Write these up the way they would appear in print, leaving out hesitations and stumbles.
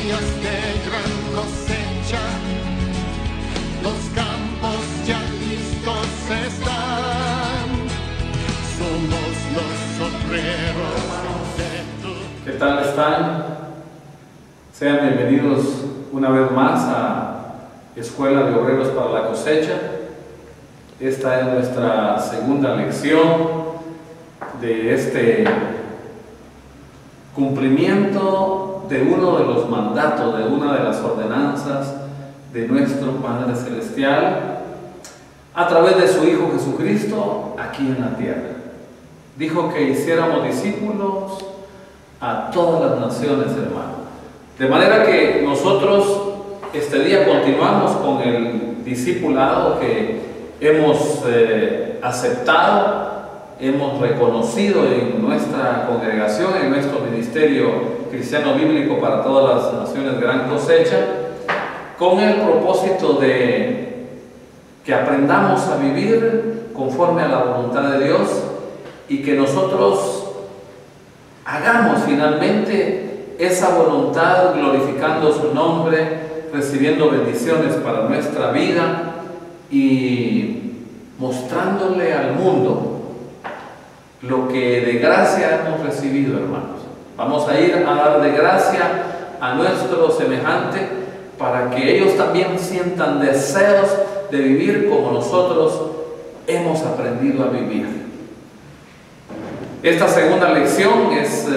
días de gran cosecha, los campos ya listos están, somos los obreros de tu... ¿Qué tal están? Sean bienvenidos una vez más a Escuela de Obreros para la Cosecha. Esta es nuestra segunda lección de este cumplimiento de uno de los mandatos, de una de las ordenanzas de nuestro Padre Celestial a través de su Hijo Jesucristo aquí en la tierra. Dijo que hiciéramos discípulos a todas las naciones, hermanos. De manera que nosotros este día continuamos con el discipulado que hemos aceptado, hemos reconocido en nuestra congregación, en nuestro ministerio cristiano bíblico para todas las naciones Gran Cosecha, con el propósito de que aprendamos a vivir conforme a la voluntad de Dios y que nosotros hagamos finalmente esa voluntad glorificando su nombre, recibiendo bendiciones para nuestra vida y mostrándole al mundo lo que de gracia hemos recibido, hermanos. Vamos a ir a dar de gracia a nuestro semejante para que ellos también sientan deseos de vivir como nosotros hemos aprendido a vivir. Esta segunda lección es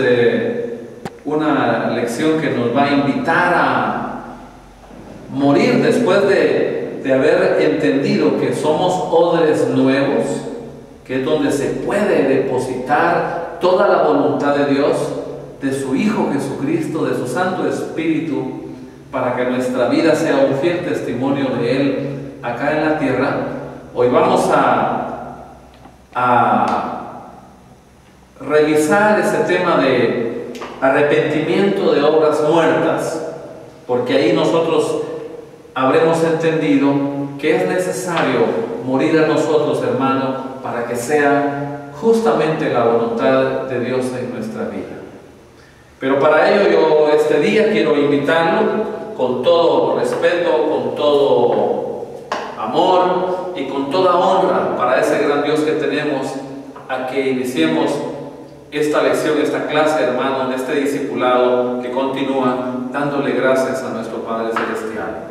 una lección que nos va a invitar a morir después de haber entendido que somos odres nuevos, que es donde se puede depositar toda la voluntad de Dios, de su Hijo Jesucristo, de su Santo Espíritu, para que nuestra vida sea un fiel testimonio de Él acá en la tierra. Hoy vamos a revisar ese tema de arrepentimiento de obras muertas, porque ahí nosotros habremos entendido que es necesario morir a nosotros, hermano, para que sea justamente la voluntad de Dios en nuestra vida. Pero para ello yo este día quiero invitarlo con todo respeto, con todo amor y con toda honra para ese gran Dios que tenemos, a que iniciemos esta lección, esta clase, hermano, en este discipulado que continúa dándole gracias a nuestro Padre Celestial.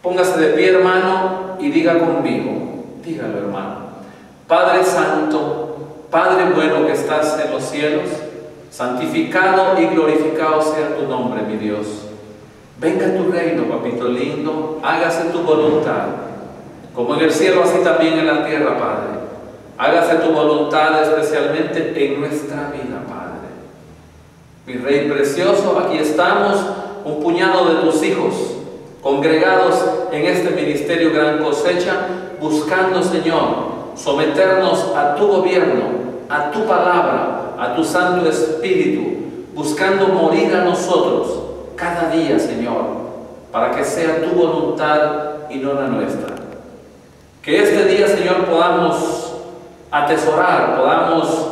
Póngase de pie, hermano, y diga conmigo, dígalo, hermano. Padre Santo, Padre bueno que estás en los cielos, santificado y glorificado sea tu nombre, mi Dios. Venga tu reino, papito lindo, hágase tu voluntad, como en el cielo, así también en la tierra, Padre. Hágase tu voluntad especialmente en nuestra vida, Padre. Mi Rey precioso, aquí estamos, un puñado de tus hijos, congregados en este ministerio Gran Cosecha, buscando, Señor, someternos a tu gobierno, a tu palabra, a tu Santo Espíritu, buscando morir a nosotros cada día, Señor, para que sea tu voluntad y no la nuestra. Que este día, Señor, podamos atesorar, podamos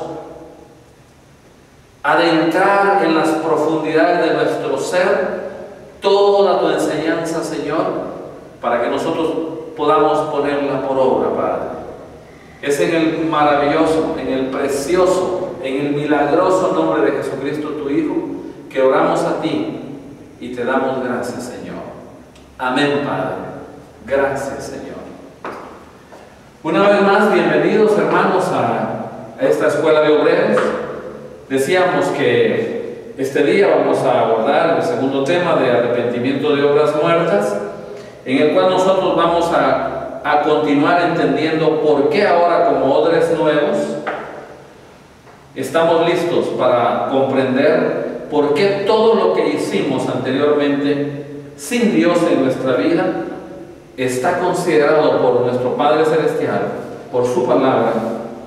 adentrar en las profundidades de nuestro ser toda tu enseñanza, Señor, para que nosotros podamos ponerla por obra, Padre. Es en el maravilloso, en el precioso, en el milagroso nombre de Jesucristo, tu Hijo, que oramos a ti y te damos gracias, Señor. Amén, Padre. Gracias, Señor. Una vez más, bienvenidos, hermanos, a esta Escuela de Obreros. Decíamos que este día vamos a abordar el segundo tema de arrepentimiento de obras muertas, en el cual nosotros vamos a continuar entendiendo por qué ahora, como odres nuevos, estamos listos para comprender por qué todo lo que hicimos anteriormente sin Dios en nuestra vida está considerado por nuestro Padre Celestial, por su palabra,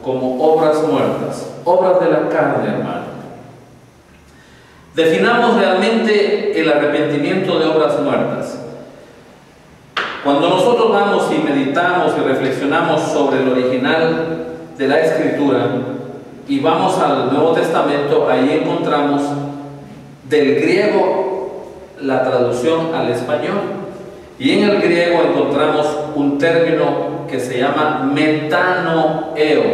como obras muertas, obras de la carne, hermano. Definamos realmente el arrepentimiento de obras muertas. Cuando nosotros vamos y meditamos y reflexionamos sobre el original de la Escritura y vamos al Nuevo Testamento, ahí encontramos del griego la traducción al español. Y en el griego encontramos un término que se llama metanoeo.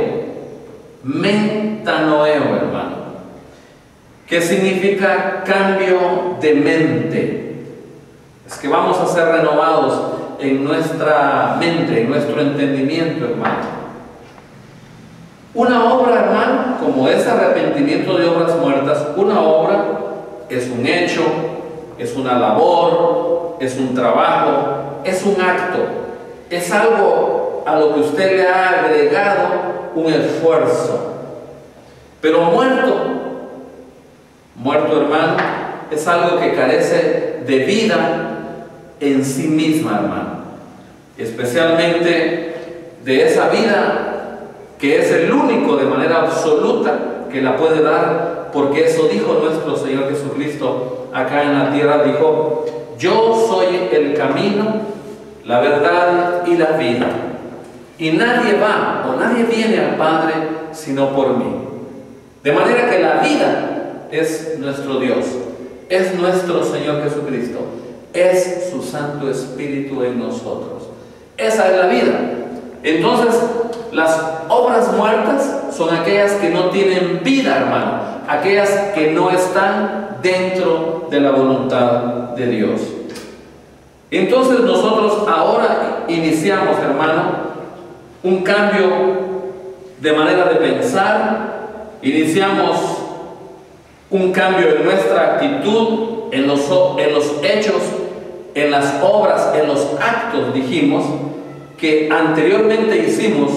Metanoeo, hermano, que significa cambio de mente. Es que vamos a ser renovados en nuestra mente, en nuestro entendimiento, hermano. Una obra, hermano, como es arrepentimiento de obras muertas, una obra es un hecho, es una labor, es un trabajo, es un acto, es algo a lo que usted le ha agregado un esfuerzo. Pero muerto, hermano, es algo que carece de vida en sí misma, hermano, especialmente de esa vida que es el único de manera absoluta que la puede dar, porque eso dijo nuestro Señor Jesucristo acá en la tierra. Dijo: yo soy el camino, la verdad y la vida, y nadie va o nadie viene al Padre sino por mí. De manera que la vida es nuestro Dios, es nuestro Señor Jesucristo, es su Santo Espíritu en nosotros. Esa es la vida. Entonces, las obras muertas son aquellas que no tienen vida, hermano, aquellas que no están dentro de la voluntad de Dios. Entonces nosotros ahora iniciamos, hermano, un cambio de manera de pensar, iniciamos un cambio en nuestra actitud, en los hechos, en las obras, en los actos, dijimos, que anteriormente hicimos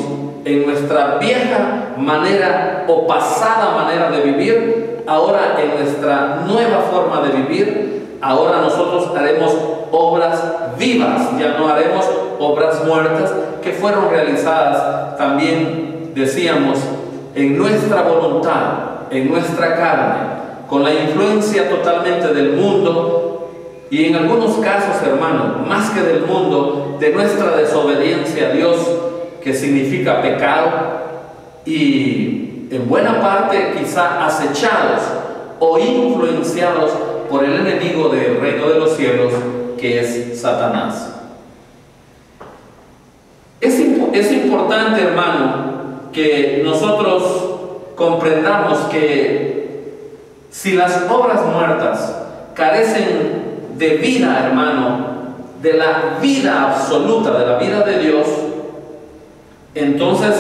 en nuestra vieja manera o pasada manera de vivir. Ahora en nuestra nueva forma de vivir, ahora nosotros haremos obras vivas, ya no haremos obras muertas que fueron realizadas también, decíamos, en nuestra voluntad, en nuestra carne, con la influencia totalmente del mundo. Y en algunos casos, hermano, más que del mundo, de nuestra desobediencia a Dios, que significa pecado, y en buena parte quizá acechados o influenciados por el enemigo del reino de los cielos, que es Satanás. Es importante, hermano, que nosotros comprendamos que si las obras muertas carecen de vida, hermano, de la vida absoluta, de la vida de Dios, entonces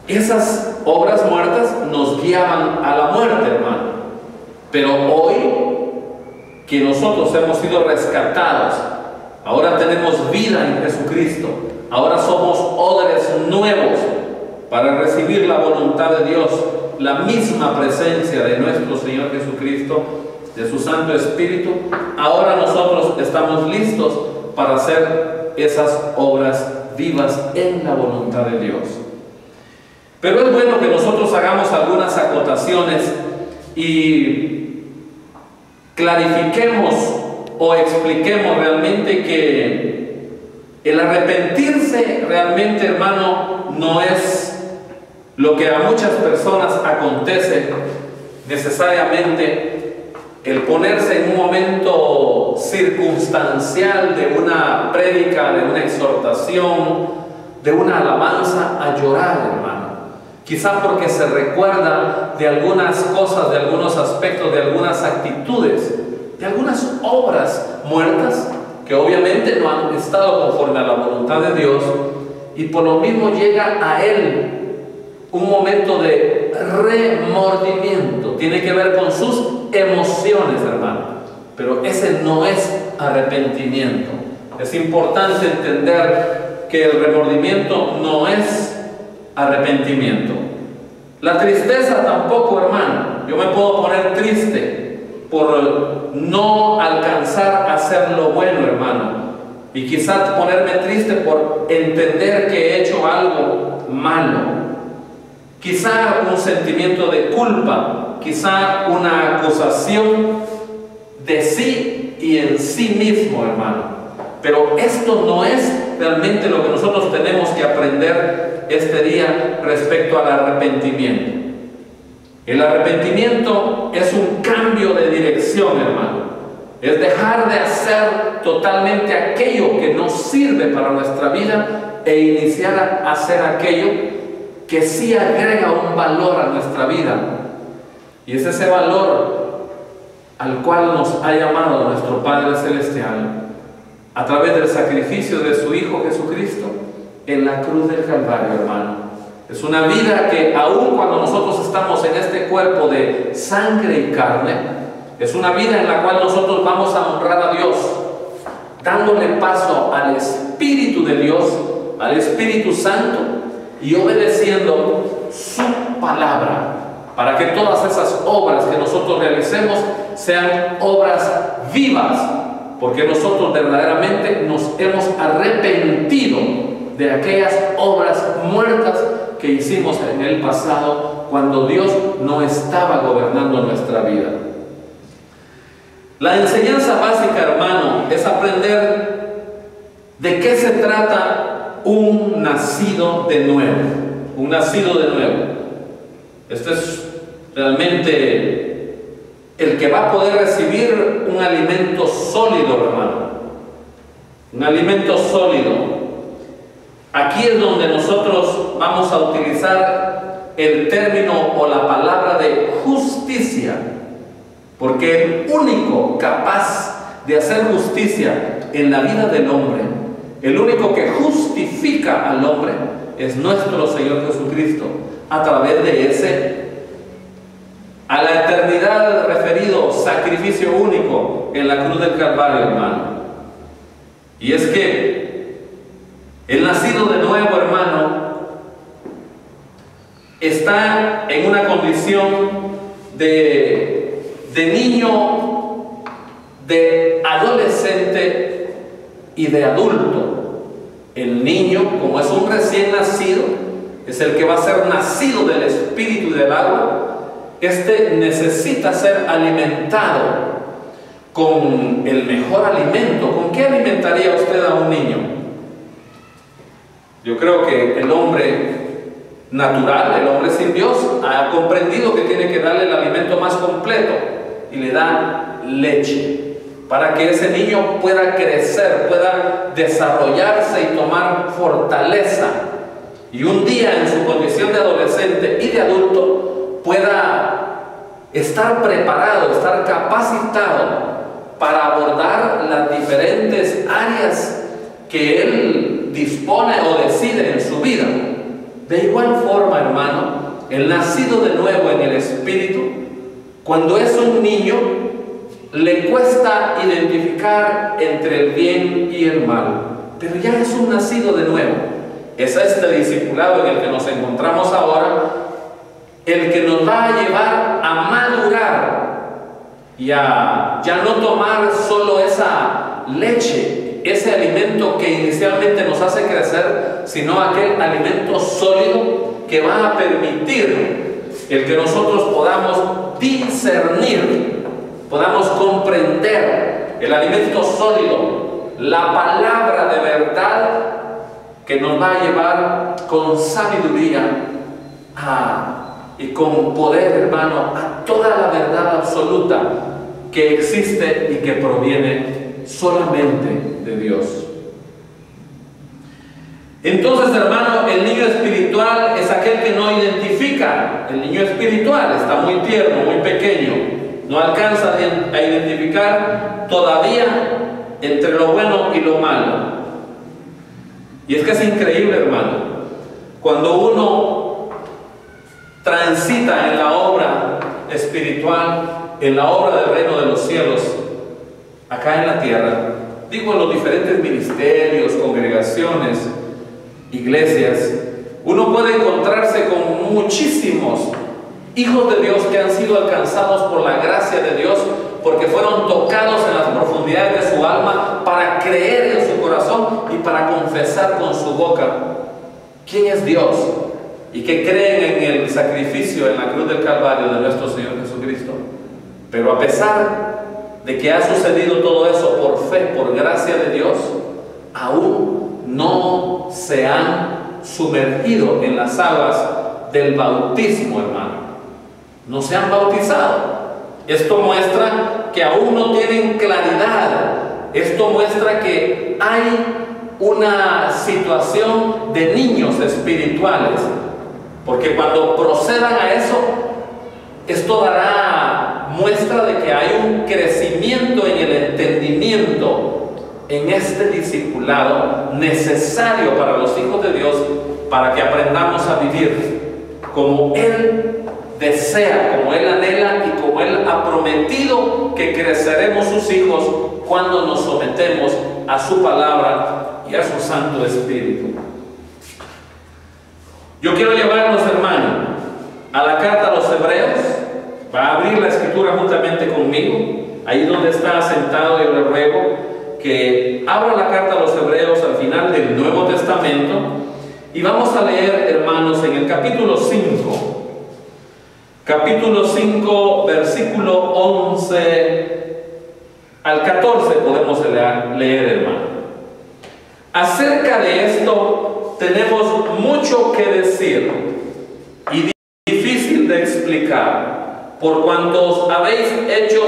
esas obras muertas nos guiaban a la muerte, hermano. Pero hoy que nosotros hemos sido rescatados, ahora tenemos vida en Jesucristo, ahora somos odres nuevos para recibir la voluntad de Dios, la misma presencia de nuestro Señor Jesucristo, de su Santo Espíritu. Ahora nosotros estamos listos para hacer esas obras vivas en la voluntad de Dios. Pero es bueno que nosotros hagamos algunas acotaciones y clarifiquemos o expliquemos realmente que el arrepentirse realmente, hermano, no es lo que a muchas personas acontece necesariamente. El ponerse en un momento circunstancial de una prédica, de una exhortación, de una alabanza, a llorar, hermano. Quizá porque se recuerda de algunas cosas, de algunos aspectos, de algunas actitudes, de algunas obras muertas que obviamente no han estado conforme a la voluntad de Dios, y por lo mismo llega a él un momento de remordimiento. Tiene que ver con sus emociones, hermano, pero ese no es arrepentimiento. Es importante entender que el remordimiento no es arrepentimiento. La tristeza tampoco, hermano. Yo me puedo poner triste por no alcanzar a hacer lo bueno, hermano, y quizás ponerme triste por entender que he hecho algo malo. Quizá un sentimiento de culpa, quizá una acusación de sí y en sí mismo, hermano. Pero esto no es realmente lo que nosotros tenemos que aprender este día respecto al arrepentimiento. El arrepentimiento es un cambio de dirección, hermano. Es dejar de hacer totalmente aquello que no sirve para nuestra vida e iniciar a hacer aquello que sí agrega un valor a nuestra vida. Y es ese valor al cual nos ha llamado nuestro Padre Celestial a través del sacrificio de su Hijo Jesucristo en la cruz del Calvario, hermano. Es una vida que aun cuando nosotros estamos en este cuerpo de sangre y carne, es una vida en la cual nosotros vamos a honrar a Dios, dándole paso al Espíritu de Dios, al Espíritu Santo, y obedeciendo su palabra, para que todas esas obras que nosotros realicemos sean obras vivas, porque nosotros verdaderamente nos hemos arrepentido de aquellas obras muertas que hicimos en el pasado, cuando Dios no estaba gobernando nuestra vida. La enseñanza básica, hermano, es aprender de qué se trata un nacido de nuevo. Un nacido de nuevo. Este es realmente el que va a poder recibir un alimento sólido, hermano. Un alimento sólido. Aquí es donde nosotros vamos a utilizar el término o la palabra de justicia. Porque el único capaz de hacer justicia en la vida del hombre, el único que justifica al hombre, es nuestro Señor Jesucristo, a través de ese, a la eternidad referido sacrificio único en la cruz del Calvario, hermano. Y es que el nacido de nuevo, hermano, está en una condición de niño, de adolescente y de adulto. El niño, como es un recién nacido, es el que va a ser nacido del espíritu y del agua. Este necesita ser alimentado con el mejor alimento. ¿Con qué alimentaría usted a un niño? Yo creo que el hombre natural, el hombre sin Dios, ha comprendido que tiene que darle el alimento más completo, y le da leche para que ese niño pueda crecer, pueda desarrollarse y tomar fortaleza, y un día en su condición de adolescente y de adulto pueda estar preparado, estar capacitado para abordar las diferentes áreas que él dispone o decide en su vida. De igual forma, hermano, el nacido de nuevo en el Espíritu, cuando es un niño, le cuesta identificar entre el bien y el mal, pero ya es un nacido de nuevo. Es este discipulado en el que nos encontramos ahora, el que nos va a llevar a madurar y a ya no tomar solo esa leche, ese alimento que inicialmente nos hace crecer, sino aquel alimento sólido que va a permitir el que nosotros podamos discernir, podamos comprender el alimento sólido, la palabra de verdad que nos va a llevar con sabiduría y con poder, hermano, a toda la verdad absoluta que existe y que proviene solamente de Dios. Entonces, hermano, el niño espiritual es aquel que no identifica. El niño espiritual está muy tierno, muy pequeño, no alcanza a identificar todavía entre lo bueno y lo malo. Y es que es increíble, hermano, cuando uno transita en la obra espiritual, en la obra del reino de los cielos, acá en la tierra, digo, en los diferentes ministerios, congregaciones, iglesias, uno puede encontrarse con muchísimos hijos de Dios que han sido alcanzados por la gracia de Dios, porque fueron tocados en las profundidades de su alma para creer en su corazón y para confesar con su boca quién es Dios, y que creen en el sacrificio en la cruz del Calvario de nuestro Señor Jesucristo. Pero a pesar de que ha sucedido todo eso por fe, por gracia de Dios, aún no se han sumergido en las aguas del bautismo, hermano. No se han bautizado. Esto muestra que aún no tienen claridad. Esto muestra que hay una situación de niños espirituales. Porque cuando procedan a eso, esto dará muestra de que hay un crecimiento en el entendimiento en este discipulado necesario para los hijos de Dios, para que aprendamos a vivir como Él desea, como Él anhela y como Él ha prometido que creceremos sus hijos cuando nos sometemos a su palabra y a su Santo Espíritu. Yo quiero llevarlos, hermano, a la carta a los Hebreos. Va a abrir la escritura juntamente conmigo, ahí donde está sentado. Yo le ruego que abra la carta a los Hebreos al final del Nuevo Testamento, y vamos a leer, hermanos, en el capítulo 5, versículo 11 al 14 podemos leer, hermano. Acerca de esto tenemos mucho que decir y difícil de explicar, por cuanto habéis hecho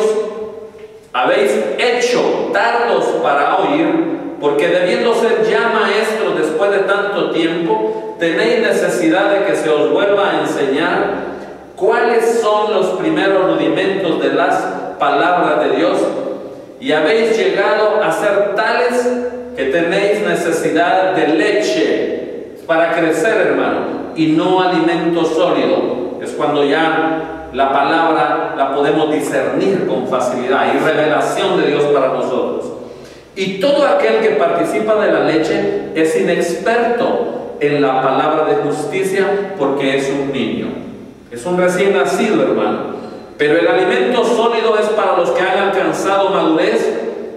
tardos para oír, porque debiendo ser ya maestros después de tanto tiempo, tenéis necesidad de que se os vuelva a enseñar cuáles son los primeros rudimentos de las palabras de Dios, y habéis llegado a ser tales que tenéis necesidad de leche para crecer, hermano, y no alimento sólido. Es cuando ya la palabra la podemos discernir con facilidad y revelación de Dios para nosotros. Y todo aquel que participa de la leche es inexperto en la palabra de justicia, porque es un niño, es un recién nacido, hermano. Pero el alimento sólido es para los que han alcanzado madurez,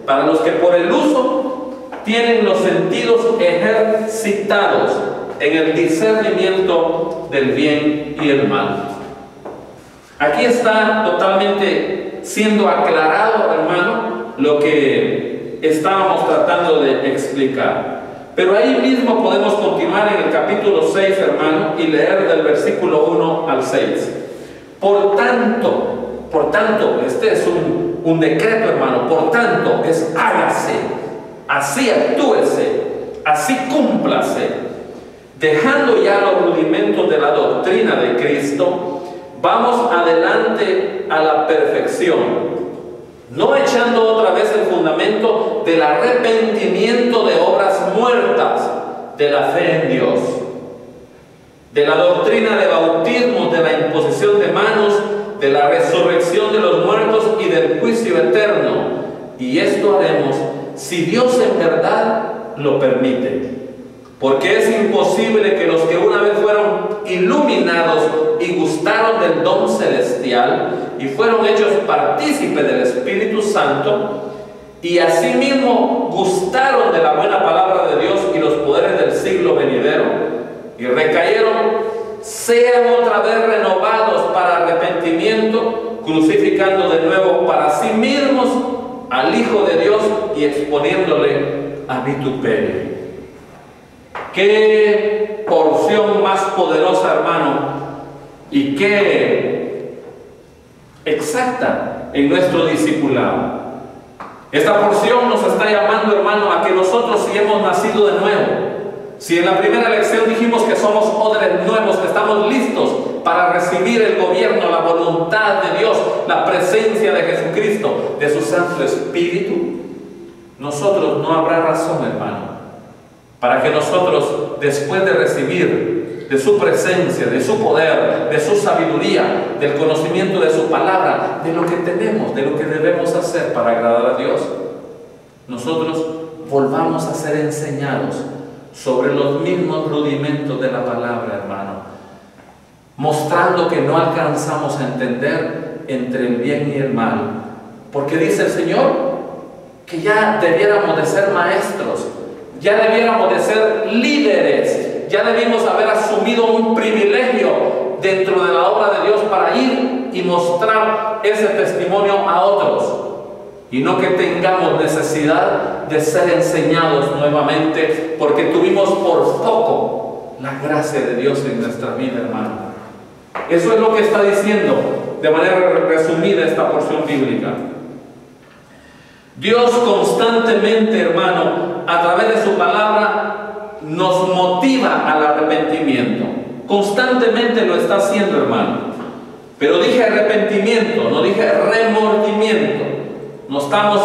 para los que por el uso tienen los sentidos ejercitados en el discernimiento del bien y el mal. Aquí está totalmente siendo aclarado, hermano, lo que estábamos tratando de explicar. Pero ahí mismo podemos continuar en el capítulo 6, hermano, y leer del versículo 1 al 6. Por tanto, este es un decreto, hermano. Por tanto, es hágase, así actúese, así cúmplase, dejando ya los rudimentos de la doctrina de Cristo. Vamos adelante a la perfección, no echando otra vez el fundamento del arrepentimiento de obras muertas, de la fe en Dios, de la doctrina de bautismos, de la imposición de manos, de la resurrección de los muertos y del juicio eterno. Y esto haremos si Dios en verdad lo permite. Porque es imposible que los que una vez fueron iluminados y gustaron del don celestial y fueron hechos partícipes del Espíritu Santo, y asimismo gustaron de la buena palabra de Dios y los poderes del siglo venidero, y recayeron, sean otra vez renovados para arrepentimiento, crucificando de nuevo para sí mismos al Hijo de Dios y exponiéndole a vituperio. Qué porción más poderosa, hermano, y qué exacta en nuestro discipulado. Esta porción nos está llamando, hermano, a que nosotros, si hemos nacido de nuevo, si en la primera lección dijimos que somos odres nuevos, que estamos listos para recibir el gobierno, la voluntad de Dios, la presencia de Jesucristo, de su Santo Espíritu, nosotros no habrá razón, hermano, para que nosotros, después de recibir de su presencia, de su poder, de su sabiduría, del conocimiento de su palabra, de lo que tenemos, de lo que debemos hacer para agradar a Dios, nosotros volvamos a ser enseñados sobre los mismos rudimentos de la palabra, hermano, mostrando que no alcanzamos a entender entre el bien y el mal, porque dice el Señor que ya debiéramos de ser maestros, ya debiéramos de ser líderes, ya debimos haber asumido un privilegio dentro de la obra de Dios para ir y mostrar ese testimonio a otros, y no que tengamos necesidad de ser enseñados nuevamente porque tuvimos por poco la gracia de Dios en nuestra vida, hermano. Eso es lo que está diciendo de manera resumida esta porción bíblica. Dios constantemente, hermano, a través de su palabra, nos motiva al arrepentimiento. Constantemente lo está haciendo, hermano. Pero dije arrepentimiento, no dije remordimiento. No estamos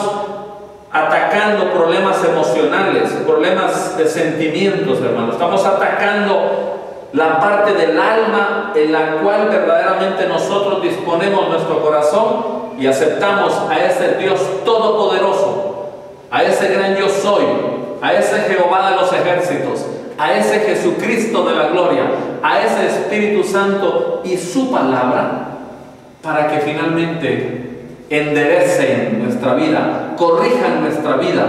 atacando problemas emocionales, problemas de sentimientos, hermano. Estamos atacando la parte del alma en la cual verdaderamente nosotros disponemos nuestro corazón y aceptamos a ese Dios todopoderoso, a ese gran yo soy, a ese Jehová de los ejércitos, a ese Jesucristo de la gloria, a ese Espíritu Santo y su palabra, para que finalmente enderecen nuestra vida, corrijan nuestra vida,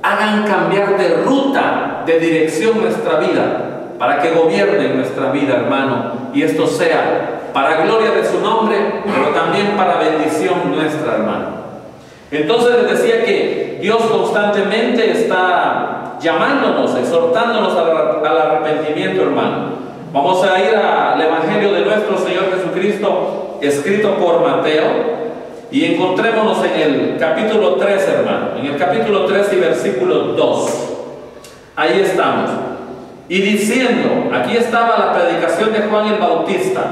hagan cambiar de ruta, de dirección nuestra vida, para que gobiernen nuestra vida, hermano, y esto sea para gloria de su nombre, pero también para bendición nuestra, hermano. Entonces les decía que Dios constantemente está llamándonos, exhortándonos al arrepentimiento, hermano. Vamos a ir al Evangelio de nuestro Señor Jesucristo, escrito por Mateo, y encontrémonos en el capítulo 3, hermano, en el capítulo 3 y versículo 2. Ahí estamos. Y diciendo, aquí estaba la predicación de Juan el Bautista,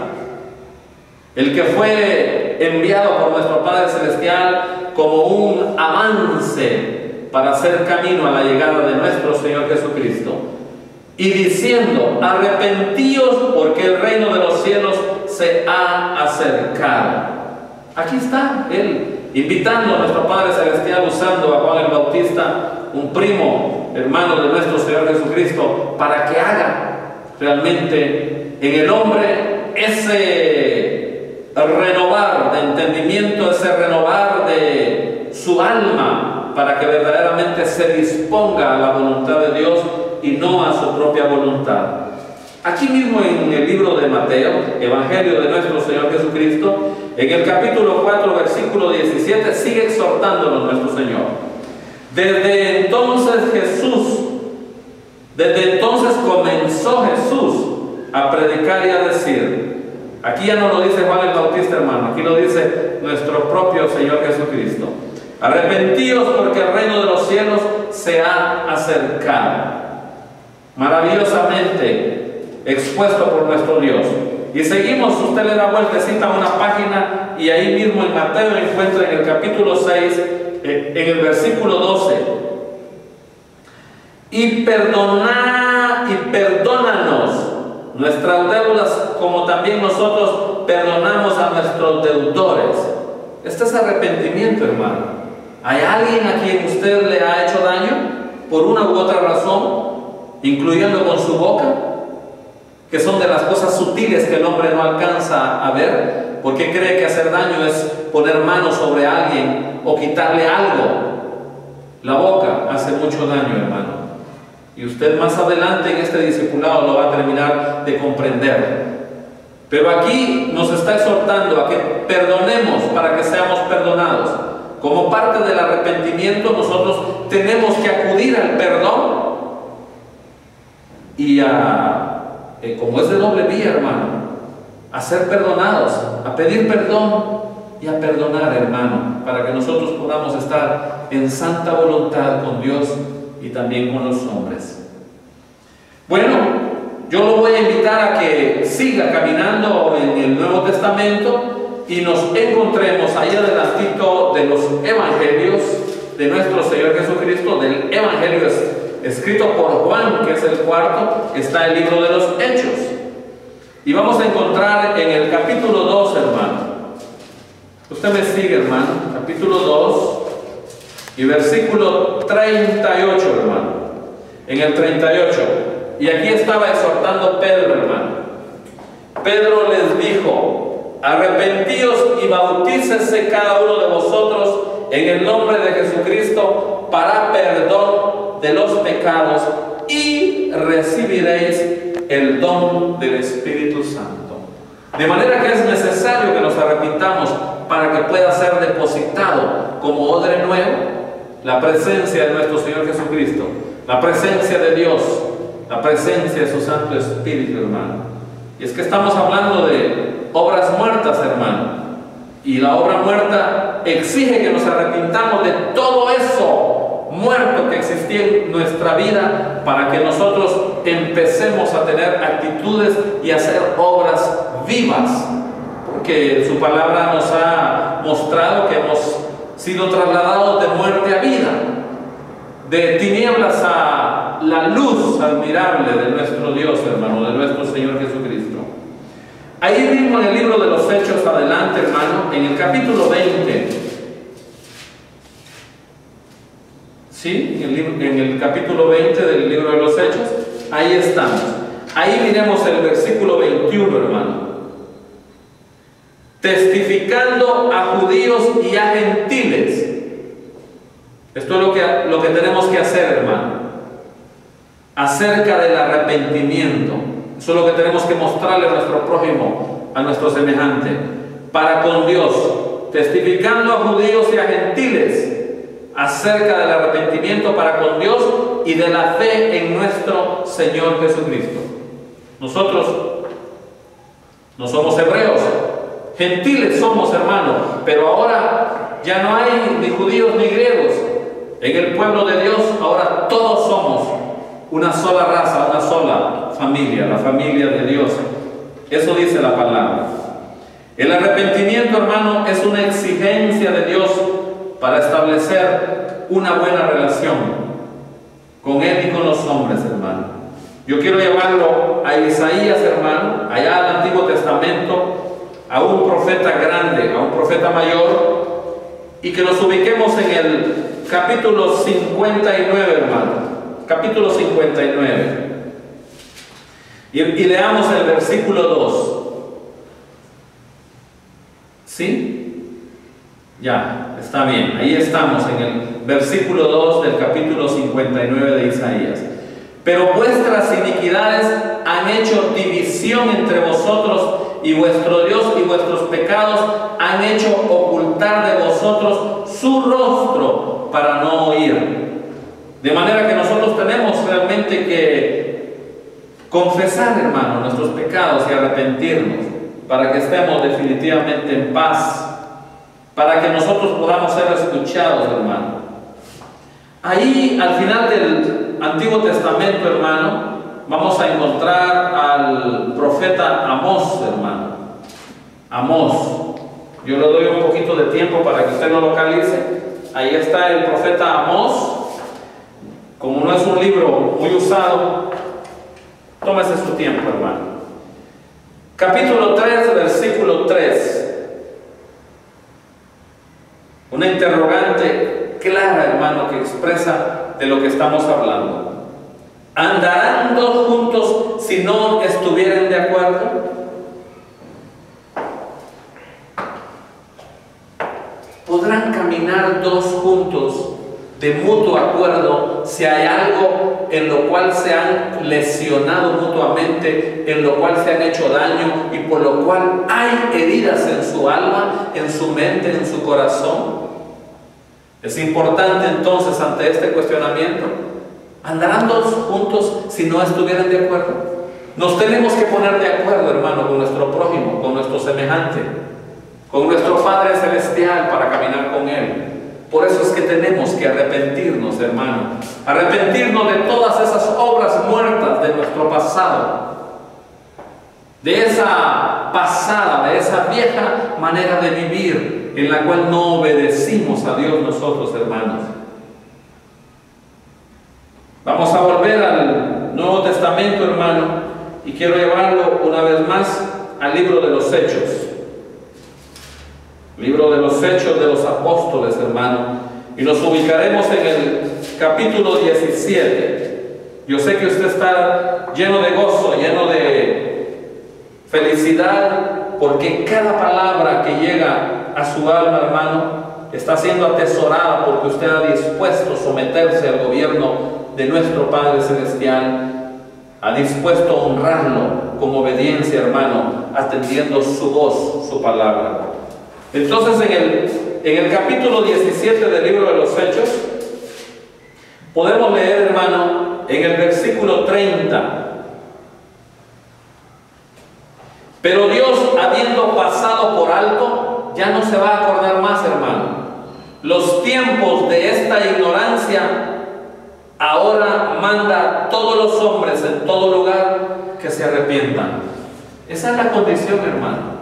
el que fue enviado por nuestro Padre Celestial como un avance para hacer camino a la llegada de nuestro Señor Jesucristo. Y diciendo, arrepentíos porque el reino de los cielos se ha acercado. Aquí está Él, invitando a nuestro Padre Celestial, usando a Juan el Bautista, un primo, hermano de nuestro Señor Jesucristo, para que haga realmente en el hombre ese renovar de entendimiento, ese renovar de su alma, para que verdaderamente se disponga a la voluntad de Dios y no a su propia voluntad. Aquí mismo en el libro de Mateo, Evangelio de nuestro Señor Jesucristo, en el capítulo 4, versículo 17, sigue exhortándonos nuestro Señor. Desde entonces comenzó Jesús a predicar y a decir, aquí ya no lo dice Juan el Bautista, hermano, aquí lo dice nuestro propio Señor Jesucristo, arrepentíos porque el reino de los cielos se ha acercado. Maravillosamente expuesto por nuestro Dios. Y seguimos, usted le da vueltecita a una página y ahí mismo en Mateo encuentra en el capítulo 6, en el versículo 12, y perdónanos nuestras deudas como también nosotros perdonamos a nuestros deudores. Este es arrepentimiento, hermano. ¿Hay alguien a quien usted le ha hecho daño por una u otra razón, incluyendo con su boca, que son de las cosas sutiles que el hombre no alcanza a ver? Porque cree que hacer daño es poner manos sobre alguien o quitarle algo. La boca hace mucho daño, hermano. Y usted más adelante en este discipulado lo va a terminar de comprender. Pero aquí nos está exhortando a que perdonemos para que seamos perdonados. Como parte del arrepentimiento, nosotros tenemos que acudir al perdón y como es de doble vía, hermano, a ser perdonados, a pedir perdón y a perdonar, hermano, para que nosotros podamos estar en santa voluntad con Dios y también con los hombres. Bueno, yo lo voy a invitar a que siga caminando en el Nuevo Testamento y nos encontremos ahí adelantito de los evangelios de nuestro Señor Jesucristo, del evangelio escrito por Juan, que es el cuarto, está el libro de los Hechos. Y vamos a encontrar en el capítulo 2, hermano. Usted me sigue, hermano. Capítulo 2 y versículo 38, hermano. En el 38. Y aquí estaba exhortando Pedro, hermano. Pedro les dijo, arrepentíos y bautícese cada uno de vosotros en el nombre de Jesucristo para perdón de los pecados y recibiréis el don del Espíritu Santo. De manera que es necesario que nos arrepintamos para que pueda ser depositado como odre nuevo la presencia de nuestro Señor Jesucristo, la presencia de Dios, la presencia de su Santo Espíritu, hermano. Y es que estamos hablando de obras muertas, hermano. Y la obra muerta exige que nos arrepintamos de todo eso muerto que existía en nuestra vida para que nosotros empecemos a tener actitudes y hacer obras vivas. Porque su palabra nos ha mostrado que hemos sido trasladados de muerte a vida, de tinieblas a la luz admirable de nuestro Dios, hermano, de nuestro Señor Jesucristo. Ahí mismo en el libro de los Hechos, adelante, hermano, en el capítulo 20, ¿sí? En el capítulo 20 del libro de los Hechos, ahí estamos. Ahí miremos el versículo 21, hermano. Testificando a judíos y a gentiles. Esto es lo que tenemos que hacer, hermano, acerca del arrepentimiento. Eso es lo que tenemos que mostrarle a nuestro prójimo, a nuestro semejante, para con Dios, testificando a judíos y a gentiles acerca del arrepentimiento para con Dios y de la fe en nuestro Señor Jesucristo. Nosotros no somos hebreos, gentiles somos, hermanos, pero ahora ya no hay ni judíos ni griegos. En el pueblo de Dios ahora todos somos una sola raza, una sola familia, la familia de Dios. Eso dice la palabra. El arrepentimiento, hermano, es una exigencia de Dios para establecer una buena relación con Él y con los hombres, hermano. Yo quiero llevarlo a Isaías, hermano, allá al Antiguo Testamento, a un profeta grande, a un profeta mayor, y que nos ubiquemos en el capítulo 59, hermano. Capítulo 59. Y leamos el versículo 2. ¿Sí? Ya, está bien. Ahí estamos en el versículo 2 del capítulo 59 de Isaías. Pero vuestras iniquidades han hecho división entre vosotros, y vuestro Dios y vuestros pecados han hecho ocultar de vosotros su rostro para no oír. De manera que nosotros tenemos realmente que confesar, hermano, nuestros pecados y arrepentirnos para que estemos definitivamente en paz, para que nosotros podamos ser escuchados, hermano. Ahí, al final del Antiguo Testamento, hermano, vamos a encontrar al profeta Amós, hermano. Amós. Yo le doy un poquito de tiempo para que usted lo localice. Ahí está el profeta Amós. Como no es un libro muy usado, tómese su tiempo, hermano. Capítulo 3, versículo 3. Una interrogante clara, hermano, que expresa de lo que estamos hablando. ¿Andarán dos juntos si no estuvieran de acuerdo? ¿Podrán caminar dos juntos de mutuo acuerdo si hay algo en lo cual se han lesionado mutuamente, en lo cual se han hecho daño y por lo cual hay heridas en su alma, en su mente, en su corazón? Es importante entonces ante este cuestionamiento, ¿andarán dos juntos si no estuvieran de acuerdo? Nos tenemos que poner de acuerdo, hermano, con nuestro prójimo, con nuestro semejante, con nuestro Padre Celestial para caminar con Él. Por eso es que tenemos que arrepentirnos, hermano. Arrepentirnos de todas esas obras muertas de nuestro pasado. De esa pasada, de esa vieja manera de vivir en la cual no obedecimos a Dios nosotros, hermanos. Vamos a volver al Nuevo Testamento, hermano, y quiero llevarlo una vez más al libro de los Hechos. Libro de los Hechos de los Apóstoles, hermano, y nos ubicaremos en el capítulo 17. Yo sé que usted está lleno de gozo, lleno de felicidad, porque cada palabra que llega a su alma, hermano, está siendo atesorada porque usted ha dispuesto a someterse al gobierno de nuestro Padre Celestial, ha dispuesto a honrarlo con obediencia, hermano, atendiendo su voz, su palabra. Entonces en el capítulo 17 del libro de los Hechos podemos leer, hermano, en el versículo 30: pero Dios, habiendo pasado por alto ya no se va a acordar más, hermano. Los tiempos de esta ignorancia ahora manda a todos los hombres en todo lugar que se arrepientan. Esa es la condición, hermano.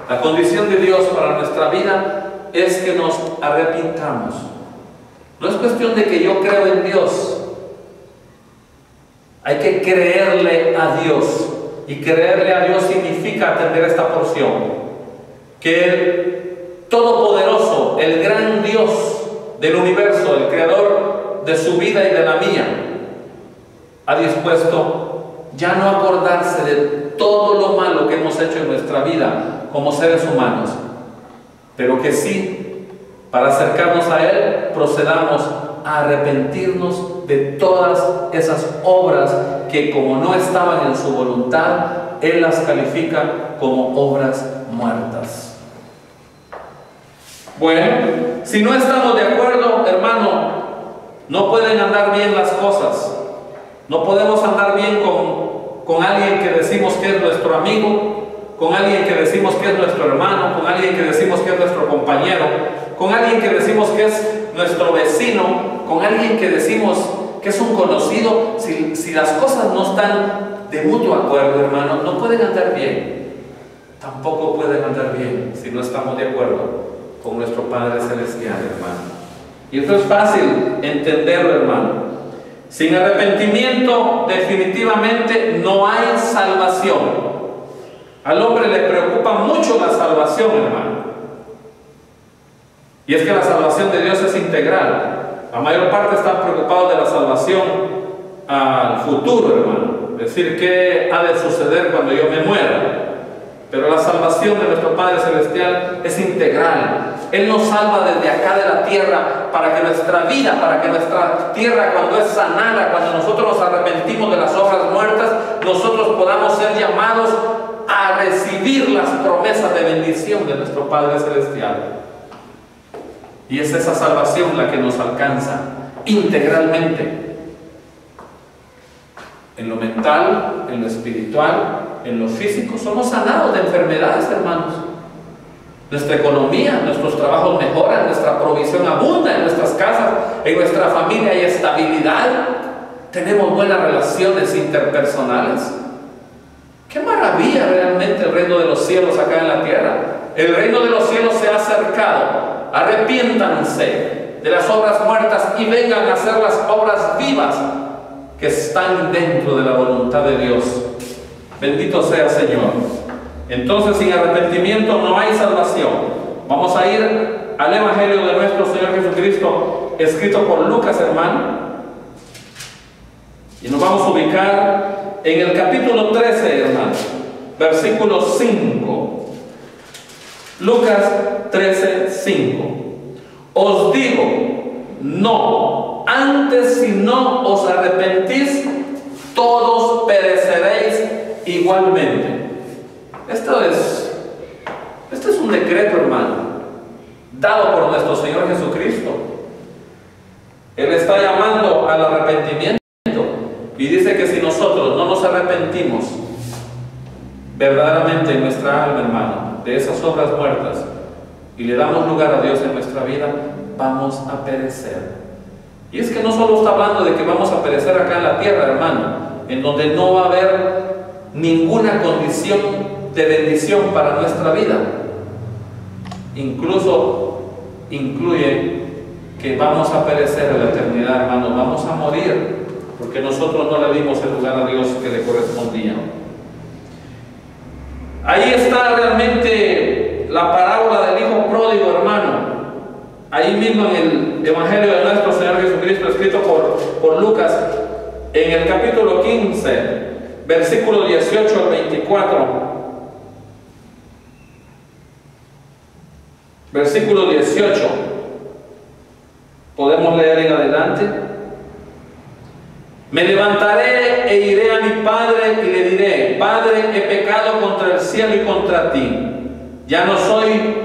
La condición de Dios para nuestra vida es que nos arrepintamos. No es cuestión de que yo creo en Dios. Hay que creerle a Dios. Y creerle a Dios significa atender esta porción. Que el Todopoderoso, el gran Dios del universo, el creador de su vida y de la mía, ha dispuesto ya no acordarse de todo lo malo que hemos hecho en nuestra vida como seres humanos, pero que sí, para acercarnos a Él, procedamos a arrepentirnos de todas esas obras que, como no estaban en su voluntad, Él las califica como obras muertas. Bueno, si no estamos de acuerdo, hermano, no pueden andar bien las cosas. No podemos andar bien con alguien que decimos que es nuestro amigo, con alguien que decimos que es nuestro hermano, con alguien que decimos que es nuestro compañero, con alguien que decimos que es nuestro vecino, con alguien que decimos que es un conocido. Si las cosas no están de mutuo acuerdo, hermano, no pueden andar bien. Tampoco pueden andar bien si no estamos de acuerdo con nuestro Padre Celestial, hermano. Y esto es fácil entenderlo, hermano. Sin arrepentimiento, definitivamente no hay salvación. Al hombre le preocupa mucho la salvación, hermano. Y es que la salvación de Dios es integral. La mayor parte están preocupados de la salvación al futuro, hermano. Es decir, ¿qué ha de suceder cuando yo me muera? Pero la salvación de nuestro Padre Celestial es integral. Él nos salva desde acá de la tierra para que nuestra vida, para que nuestra tierra, cuando es sanada, cuando nosotros nos arrepentimos de las obras muertas, nosotros podamos ser llamados a recibir las promesas de bendición de nuestro Padre Celestial. Y es esa salvación la que nos alcanza integralmente. En lo mental, en lo espiritual, en lo físico, somos sanados de enfermedades, hermanos. Nuestra economía, nuestros trabajos mejoran, nuestra provisión abunda en nuestras casas, en nuestra familia hay estabilidad, tenemos buenas relaciones interpersonales. ¡Qué maravilla realmente el reino de los cielos acá en la tierra! El reino de los cielos se ha acercado. Arrepiéntanse de las obras muertas y vengan a hacer las obras vivas que están dentro de la voluntad de Dios. Bendito sea Señor. Entonces, sin arrepentimiento no hay salvación. Vamos a ir al Evangelio de nuestro Señor Jesucristo, escrito por Lucas, hermano. Y nos vamos a ubicar en el capítulo 13, hermano, versículo 5. Lucas 13, 5. Os digo, no, antes si no os arrepentís, todos pereceréis igualmente. Esto es un decreto, hermano, dado por nuestro Señor Jesucristo. Él está llamando al arrepentimiento y dice que si nosotros no nos arrepentimos verdaderamente en nuestra alma, hermano, de esas obras muertas y le damos lugar a Dios en nuestra vida, vamos a perecer. Y es que no solo está hablando de que vamos a perecer acá en la tierra, hermano, en donde no va a haber ninguna condición de bendición para nuestra vida. Incluso incluye que vamos a perecer en la eternidad, hermano, vamos a morir porque nosotros no le dimos el lugar a Dios que le correspondía. Ahí está realmente la parábola del hijo pródigo, hermano. Ahí mismo en el Evangelio de nuestro Señor Jesucristo, escrito por Lucas, en el capítulo 15, versículo 18 al 24. Versículo 18. Podemos leer en adelante. Me levantaré e iré a mi padre y le diré: Padre, he pecado contra el cielo y contra ti. Ya no soy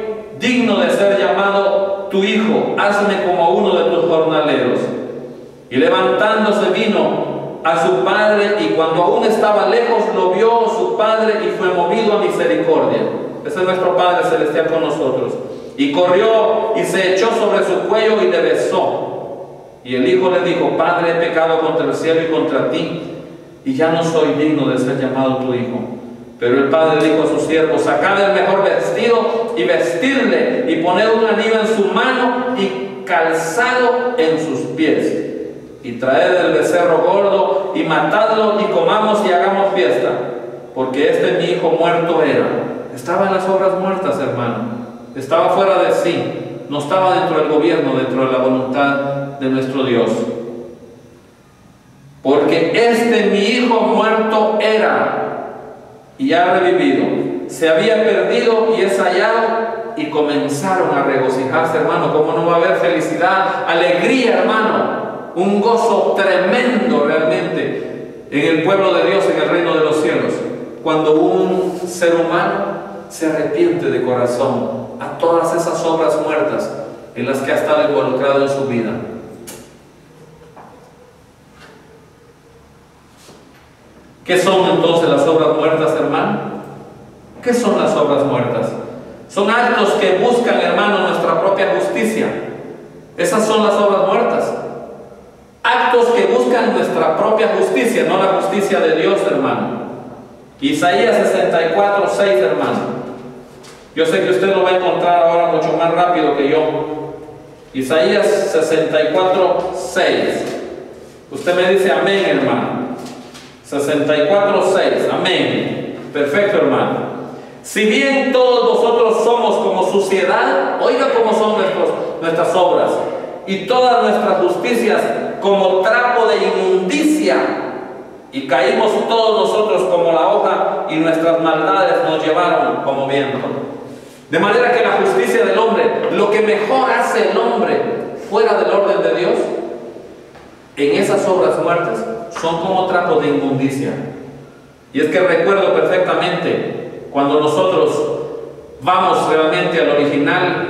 digno de ser llamado tu hijo. Hazme como uno de tus jornaleros. Y levantándose vino a su padre, y cuando aún estaba lejos lo vio su padre y fue movido a misericordia. Ese es nuestro Padre Celestial con nosotros. Y corrió y se echó sobre su cuello y le besó. Y el hijo le dijo: Padre, he pecado contra el cielo y contra ti, y ya no soy digno de ser llamado tu hijo. Pero el padre dijo a sus siervos: sacad el mejor vestido y vestidle, y poned un anillo en su mano y calzado en sus pies. Y traed el becerro gordo y matadlo, y comamos y hagamos fiesta, porque mi hijo muerto era. Estaba en las obras muertas, hermano. Estaba fuera de sí. No estaba dentro del gobierno, dentro de la voluntad de nuestro Dios. Porque mi hijo muerto era, y ha revivido. Se había perdido y es hallado. Y comenzaron a regocijarse, hermano. ¿Cómo no va a haber felicidad, alegría, hermano? Un gozo tremendo realmente en el pueblo de Dios, en el reino de los cielos, cuando un ser humano se arrepiente de corazón a todas esas obras muertas en las que ha estado involucrado en su vida. ¿Qué son entonces las obras muertas, hermano? ¿Qué son las obras muertas? Son actos que buscan, hermano, nuestra propia justicia. Esas son las obras muertas. Actos que buscan nuestra propia justicia, no la justicia de Dios, hermano. Isaías 64, 6, hermano. Yo sé que usted lo va a encontrar ahora mucho más rápido que yo. Isaías 64, 6. Usted me dice amén, hermano. 64, 6. Amén. Perfecto, hermano. Si bien todos nosotros somos como suciedad, oiga cómo son nuestras obras, y todas nuestras justicias como trapo de inmundicia, y caímos todos nosotros como la hoja, y nuestras maldades nos llevaron como viento. De manera que la justicia del hombre, lo que mejor hace el hombre fuera del orden de Dios, en esas obras muertas, son como trapos de inmundicia. Y es que recuerdo perfectamente cuando nosotros vamos realmente al original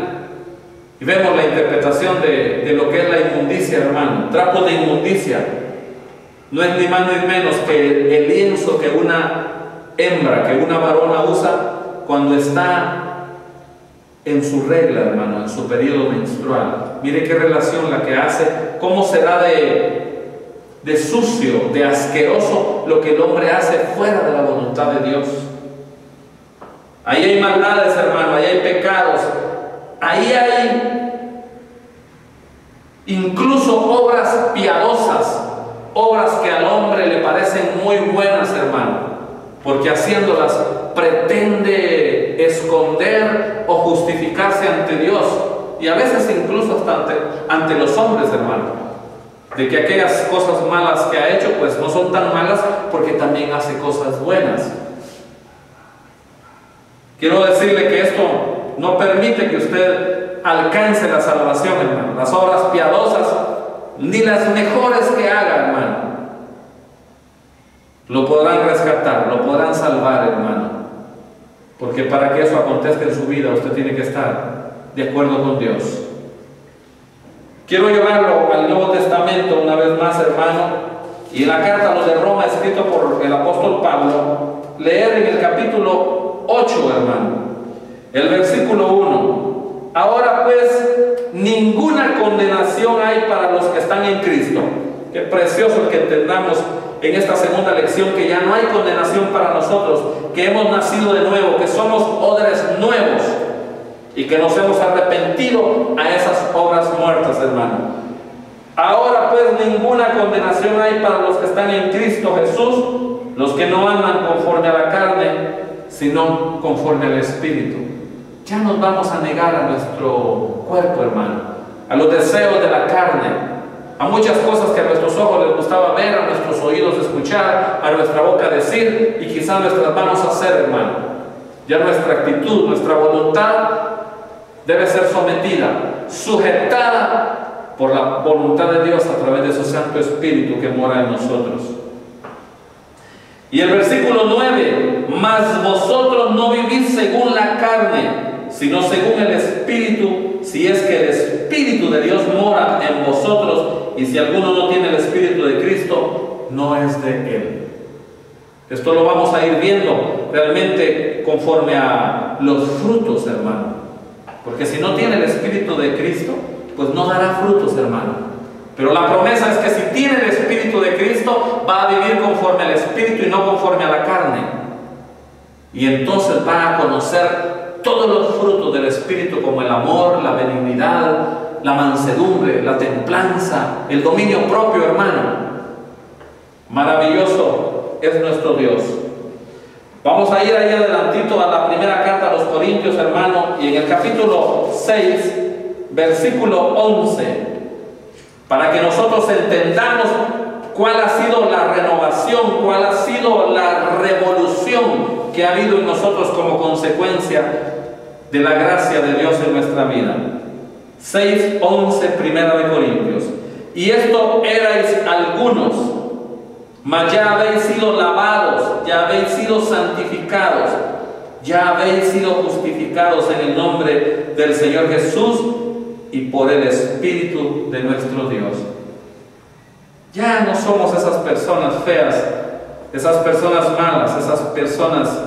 y vemos la interpretación de lo que es la inmundicia, hermano. Trapos de inmundicia no es ni más ni menos que el lienzo que una hembra, que una varona usa cuando está en su regla, hermano, en su periodo menstrual. Mire qué relación la que hace, cómo será de sucio, de asqueroso lo que el hombre hace fuera de la voluntad de Dios. Ahí hay maldades, hermano, ahí hay pecados, ahí hay incluso obras piadosas, obras que al hombre le parecen muy buenas, hermano, porque haciéndolas pretende esconder o justificarse ante Dios, y a veces incluso hasta ante los hombres, hermano, de que aquellas cosas malas que ha hecho pues no son tan malas porque también hace cosas buenas. Quiero decirle que esto no permite que usted alcance la salvación, hermano. Las obras piadosas, ni las mejores que haga, hermano, lo podrán rescatar, lo podrán salvar, hermano. Porque para que eso acontezca en su vida, usted tiene que estar de acuerdo con Dios. Quiero llevarlo al Nuevo Testamento una vez más, hermano, y en la carta a los de Roma, escrito por el apóstol Pablo, leer en el capítulo 8, hermano, el versículo 1. Ahora pues, ninguna condenación hay para los que están en Cristo. Qué precioso que entendamos en esta segunda lección que ya no hay condenación para nosotros, que hemos nacido de nuevo, que somos odres nuevos y que nos hemos arrepentido a esas obras muertas, hermano. Ahora pues ninguna condenación hay para los que están en Cristo Jesús, los que no andan conforme a la carne, sino conforme al Espíritu. Ya nos vamos a negar a nuestro cuerpo, hermano, a los deseos de la carne, a muchas cosas que a nuestros ojos les gustaba ver, a nuestros oídos escuchar, a nuestra boca decir y quizás nuestras manos hacer, hermano. Ya nuestra actitud, nuestra voluntad debe ser sometida, sujetada por la voluntad de Dios a través de su Santo Espíritu que mora en nosotros. Y el versículo 9, mas vosotros no vivís según la carne, sino según el Espíritu, si es que el Espíritu de Dios mora en vosotros, y si alguno no tiene el Espíritu de Cristo, no es de Él. Esto lo vamos a ir viendo realmente conforme a los frutos, hermano. Porque si no tiene el Espíritu de Cristo, pues no dará frutos, hermano. Pero la promesa es que si tiene el Espíritu de Cristo, va a vivir conforme al Espíritu y no conforme a la carne. Y entonces va a conocer todos los frutos del Espíritu, como el amor, la benignidad, la mansedumbre, la templanza, el dominio propio, hermano. Maravilloso es nuestro Dios. Vamos a ir ahí adelantito a la primera carta a los Corintios, hermano, y en el capítulo 6, versículo 11, para que nosotros entendamos cuál ha sido la renovación, cuál ha sido la revolución que ha habido en nosotros como consecuencia de la gracia de Dios en nuestra vida. 6:11, primera de Corintios. Y esto erais algunos, mas ya habéis sido lavados, ya habéis sido santificados, ya habéis sido justificados en el nombre del Señor Jesús y por el Espíritu de nuestro Dios. Ya no somos esas personas feas, esas personas malas, esas personas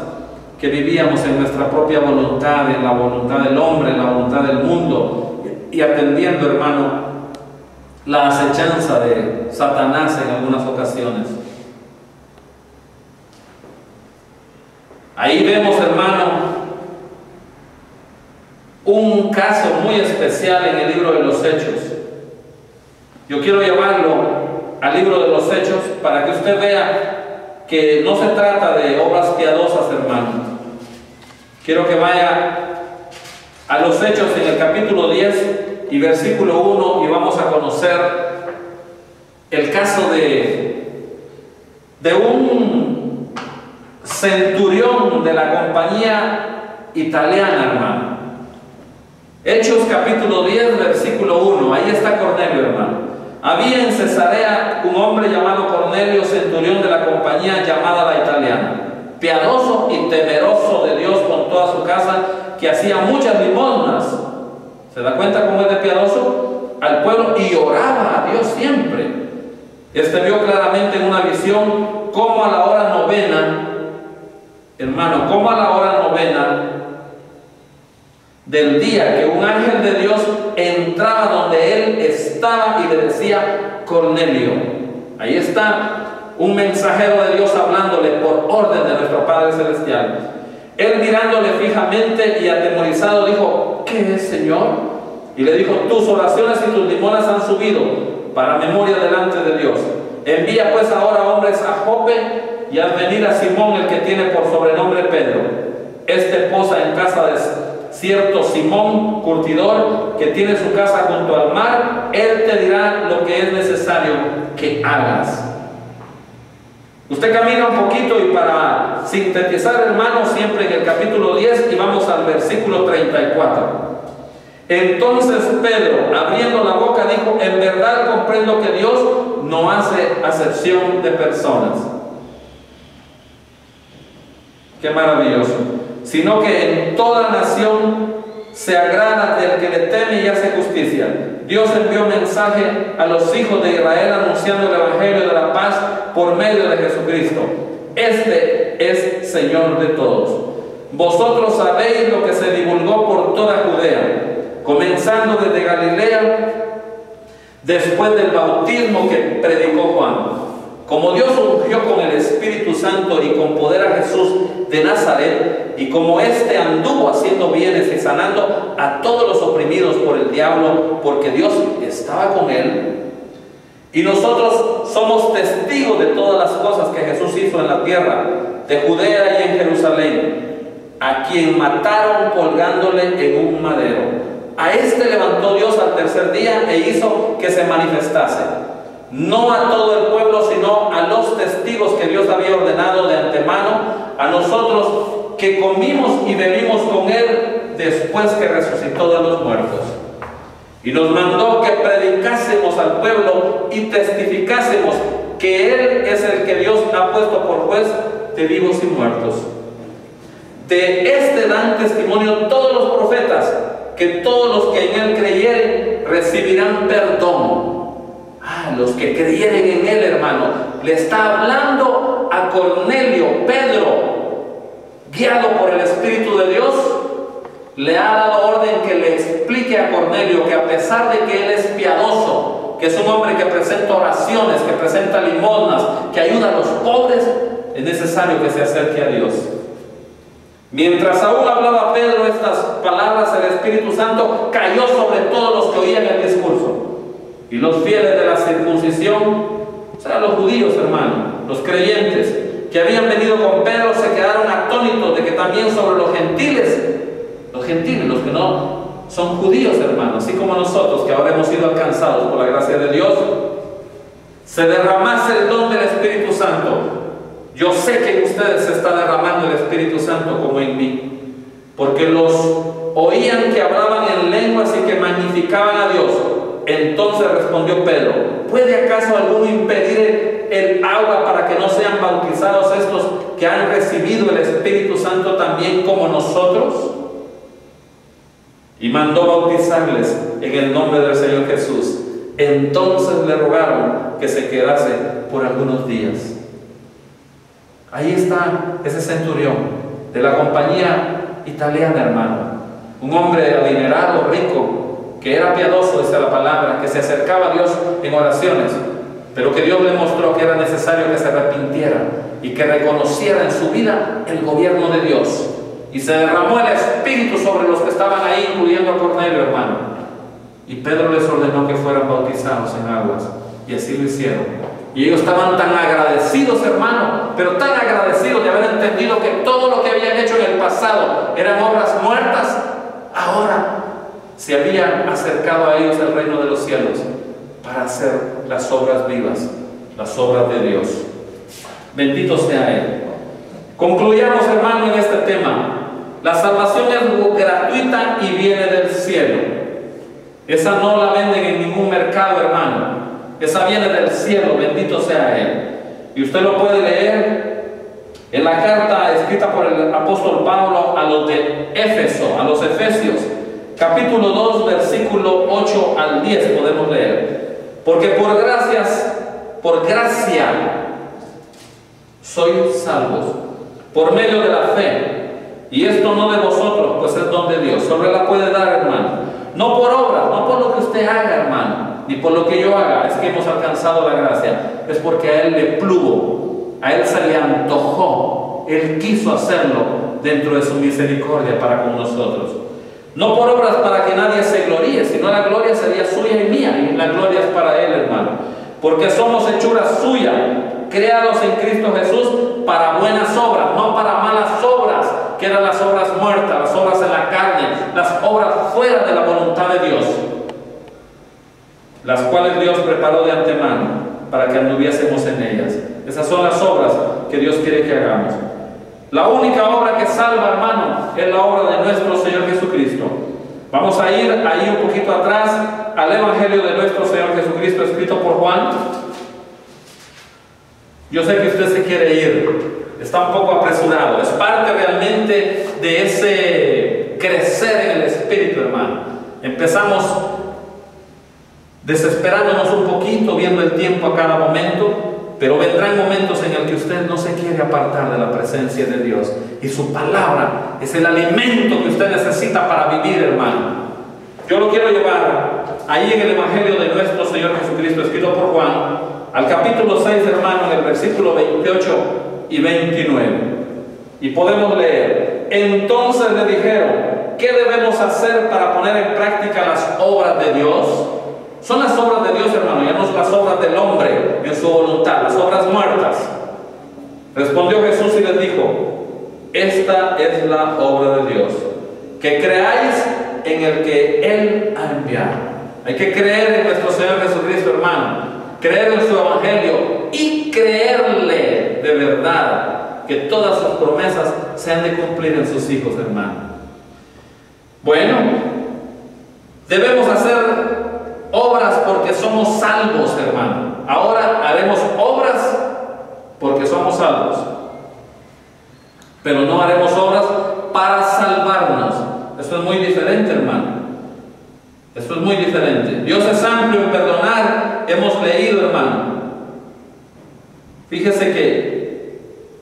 que vivíamos en nuestra propia voluntad, en la voluntad del hombre, en la voluntad del mundo, y atendiendo, hermano, la acechanza de Satanás en algunas ocasiones. Ahí vemos, hermano, un caso muy especial en el libro de los Hechos. Yo quiero llevarlo al libro de los Hechos para que usted vea que no se trata de obras piadosas, hermano. Quiero que vaya a los Hechos en el capítulo 10 y versículo 1 y vamos a conocer el caso de un centurión de la compañía italiana, hermano. Hechos capítulo 10, versículo 1. Ahí está Cornelio, hermano. Había en Cesarea un hombre llamado Cornelio, centurión de la compañía llamada la italiana, piadoso y temeroso de Dios con toda su casa, que hacía muchas limosnas. ¿Se da cuenta cómo es de piadoso? Al pueblo, y oraba a Dios siempre. Este vio claramente en una visión cómo a la hora novena, hermano, cómo a la hora novena del día, que un ángel de Dios entraba donde él estaba y le decía: Cornelio. Ahí está un mensajero de Dios hablándole por orden de nuestro Padre Celestial. Él mirándole fijamente y atemorizado dijo: ¿qué es, Señor? Y le dijo: tus oraciones y tus limonas han subido para memoria delante de Dios. Envía pues ahora hombres a Jope y haz venir a Simón, el que tiene por sobrenombre Pedro. Este posa en casa de cierto Simón, curtidor, que tiene su casa junto al mar. Él te dirá lo que es necesario que hagas. Usted camina un poquito y para sintetizar, hermano, siempre en el capítulo 10 y vamos al versículo 34. Entonces Pedro, abriendo la boca, dijo: en verdad comprendo que Dios no hace acepción de personas. Qué maravilloso. Sino que en toda nación se agrada del que le teme y hace justicia. Dios envió mensaje a los hijos de Israel anunciando el evangelio de la paz por medio de Jesucristo. Este es Señor de todos. Vosotros sabéis lo que se divulgó por toda Judea, comenzando desde Galilea, después del bautismo que predicó Juan. Como Dios ungió con el Espíritu Santo y con poder a Jesús de Nazaret, y como éste anduvo haciendo bienes y sanando a todos los oprimidos por el diablo, porque Dios estaba con él. Y nosotros somos testigos de todas las cosas que Jesús hizo en la tierra de Judea y en Jerusalén, a quien mataron colgándole en un madero. A este levantó Dios al tercer día e hizo que se manifestase, no a todo el pueblo, sino a los testigos que Dios había ordenado de antemano, a nosotros que comimos y bebimos con él después que resucitó de los muertos. Y nos mandó que predicásemos al pueblo y testificásemos que él es el que Dios ha puesto por juez de vivos y muertos. De este dan testimonio todos los profetas, que todos los que en él creyeren recibirán perdón. Los que creyeren en él, hermano, le está hablando a Cornelio, Pedro, guiado por el Espíritu de Dios, le ha dado orden que le explique a Cornelio que a pesar de que él es piadoso, que es un hombre que presenta oraciones, que presenta limosnas, que ayuda a los pobres, es necesario que se acerque a Dios. Mientras aún hablaba Pedro estas palabras, el Espíritu Santo cayó sobre todos los que oían el discurso. Y los fieles de la circuncisión, o sea, los judíos, hermano, los creyentes que habían venido con Pedro, se quedaron atónitos de que también sobre los gentiles, los que no son judíos, hermanos, así como nosotros que ahora hemos sido alcanzados por la gracia de Dios, se derramase el don del Espíritu Santo. Yo sé que en ustedes se está derramando el Espíritu Santo como en mí, porque los oían que hablaban en lenguas y que magnificaban a Dios. Entonces respondió Pedro: ¿puede acaso alguno impedir el agua para que no sean bautizados estos que han recibido el Espíritu Santo también como nosotros? Y mandó bautizarles en el nombre del Señor Jesús. Entonces le rogaron que se quedase por algunos días. Ahí está ese centurión de la compañía italiana, hermano. Un hombre adinerado, rico, que era piadoso, dice la palabra, que se acercaba a Dios en oraciones, pero que Dios le mostró que era necesario que se arrepintiera y que reconociera en su vida el gobierno de Dios. Y se derramó el Espíritu sobre los que estaban ahí, incluyendo a Cornelio, hermano. Y Pedro les ordenó que fueran bautizados en aguas, y así lo hicieron. Y ellos estaban tan agradecidos, hermano, pero tan agradecidos de haber entendido que todo lo que habían hecho en el pasado eran obras muertas. Ahora se habían acercado a ellos el reino de los cielos para hacer las obras vivas, las obras de Dios. Bendito sea Él. Concluyamos, hermano, en este tema. La salvación es gratuita y viene del cielo. Esa no la venden en ningún mercado, hermano. Esa viene del cielo, bendito sea Él. Y usted lo puede leer en la carta escrita por el apóstol Pablo a los de Éfeso, a los Efesios, capítulo 2, versículo 8 al 10 podemos leer. Porque por gracia sois salvos, por medio de la fe. Y esto no de vosotros, pues es don de Dios. Solo Él la puede dar, hermano. No por obras, no por lo que usted haga, hermano, ni por lo que yo haga, es que hemos alcanzado la gracia. Es porque a Él le plugo, a Él se le antojó, Él quiso hacerlo dentro de su misericordia para con nosotros. No por obras para que nadie se gloríe, sino la gloria sería suya y mía, y la gloria es para Él, hermano. Porque somos hechura suya, creados en Cristo Jesús para buenas obras, no para malas obras, que eran las obras muertas, las obras en la carne, las obras fuera de la voluntad de Dios, las cuales Dios preparó de antemano para que anduviésemos en ellas. Esas son las obras que Dios quiere que hagamos. La única obra que salva, hermano, es la obra de nuestro Señor Jesucristo. Vamos a ir ahí un poquito atrás al Evangelio de nuestro Señor Jesucristo escrito por Juan. Yo sé que usted se quiere ir, está un poco apresurado. Es parte realmente de ese crecer en el Espíritu, hermano. Empezamos desesperándonos un poquito, viendo el tiempo a cada momento, pero vendrán momentos en el que usted no se quiere apartar de la presencia de Dios. Y su palabra es el alimento que usted necesita para vivir, hermano. Yo lo quiero llevar ahí en el Evangelio de nuestro Señor Jesucristo, escrito por Juan, al capítulo 6, hermano, en el versículo 28 y 29. Y podemos leer: entonces le dijeron, ¿qué debemos hacer para poner en práctica las obras de Dios? Son las obras de Dios, hermano, ya no son las obras del hombre en su voluntad, las obras muertas. Respondió Jesús y les dijo: esta es la obra de Dios, que creáis en el que Él ha enviado. Hay que creer en nuestro Señor Jesucristo, hermano, creer en su Evangelio y creerle de verdad, que todas sus promesas se han de cumplir en sus hijos, hermano. Bueno, debemos hacer obras porque somos salvos, hermano. Ahora haremos obras porque somos salvos, pero no haremos obras para salvarnos. Eso es muy diferente, hermano. Esto es muy diferente. Dios es amplio en perdonar, hemos leído, hermano. Fíjese que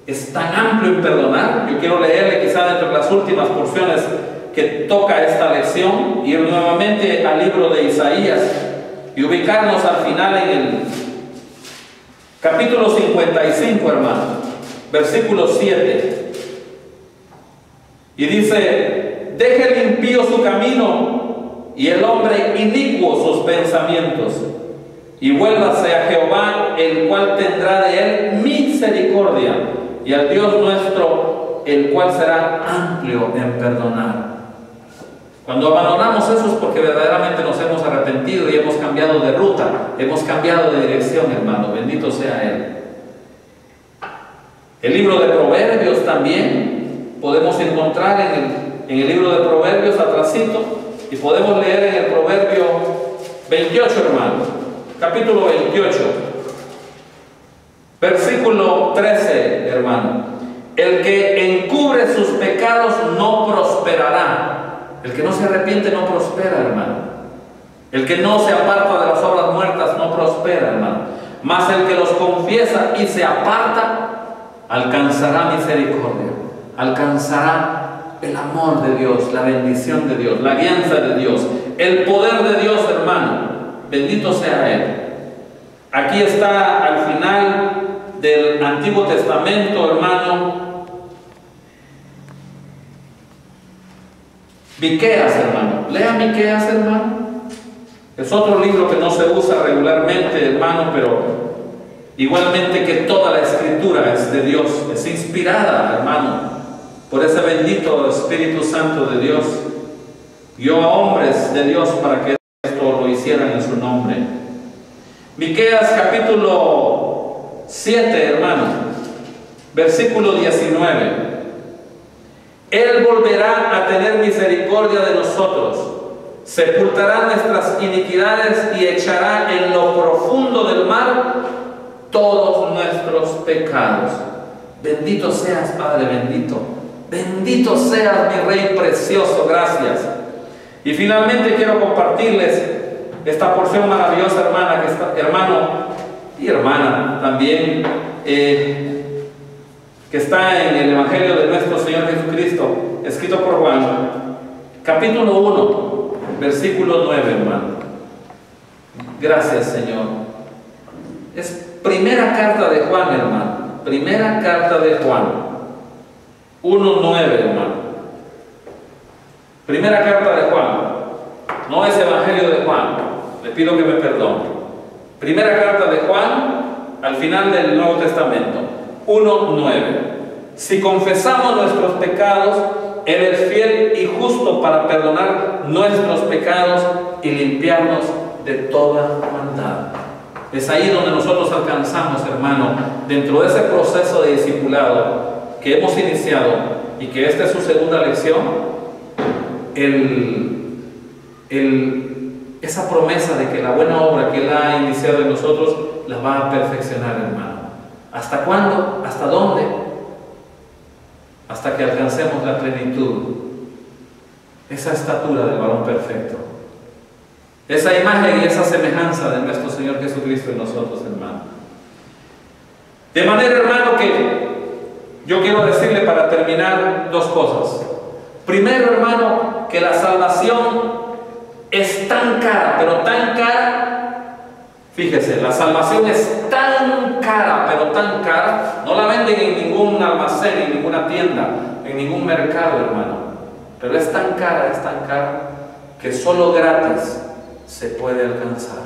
es tan amplio en perdonar. Yo quiero leerle quizá dentro de las últimas porciones que toca esta lección, ir nuevamente al libro de Isaías y ubicarnos al final en el capítulo 55, hermano, versículo 7. Y dice: deje el impío su camino y el hombre inicuo sus pensamientos, y vuélvase a Jehová, el cual tendrá de él misericordia, y al Dios nuestro, el cual será amplio en perdonar. Cuando abandonamos eso es porque verdaderamente nos hemos arrepentido y hemos cambiado de ruta, hemos cambiado de dirección, hermano. Bendito sea Él. El libro de Proverbios también podemos encontrar en el libro de Proverbios atrasito, y podemos leer en el Proverbio 28, hermano, capítulo 28, versículo 13, hermano. El que encubre sus pecados no prosperará. El que no se arrepiente no prospera, hermano. El que no se aparta de las obras muertas no prospera, hermano. Mas el que los confiesa y se aparta alcanzará misericordia, alcanzará el amor de Dios, la bendición de Dios, la guianza de Dios, el poder de Dios, hermano. Bendito sea Él. Aquí está al final del Antiguo Testamento, hermano, Miqueas, hermano. Lea Miqueas, hermano. Es otro libro que no se usa regularmente, hermano, pero igualmente que toda la Escritura es de Dios, es inspirada, hermano, por ese bendito Espíritu Santo de Dios. Guió a hombres de Dios para que esto lo hicieran en su nombre. Miqueas capítulo 7, hermano, versículo 19. Él volverá a tener misericordia de nosotros, sepultará nuestras iniquidades y echará en lo profundo del mar todos nuestros pecados. Bendito seas, Padre bendito. Bendito seas, mi Rey precioso. Gracias. Y finalmente quiero compartirles esta porción maravillosa, hermana, que está, hermano y hermana también, que está en el Evangelio de nuestro Señor Jesucristo, escrito por Juan, capítulo 1, versículo 9, hermano. Gracias, Señor. Es primera carta de Juan, hermano. Primera carta de Juan, 1:9, hermano. Primera carta de Juan. No es Evangelio de Juan. Le pido que me perdone. Primera carta de Juan, al final del Nuevo Testamento. 1:9. Si confesamos nuestros pecados, Él es fiel y justo para perdonar nuestros pecados y limpiarnos de toda maldad. Es ahí donde nosotros alcanzamos, hermano, dentro de ese proceso de discipulado que hemos iniciado y que esta es su segunda lección, esa promesa de que la buena obra que Él ha iniciado en nosotros la va a perfeccionar, hermano. ¿Hasta cuándo? ¿Hasta dónde? Hasta que alcancemos la plenitud, esa estatura del varón perfecto, esa imagen y esa semejanza de nuestro Señor Jesucristo en nosotros, hermano. De manera, hermano, que yo quiero decirle para terminar dos cosas. Primero, hermano, que la salvación es tan cara, pero tan cara. Fíjese, la salvación es tan cara, pero tan cara. No la venden en ningún almacén, en ninguna tienda, en ningún mercado, hermano. Pero es tan cara que solo gratis se puede alcanzar.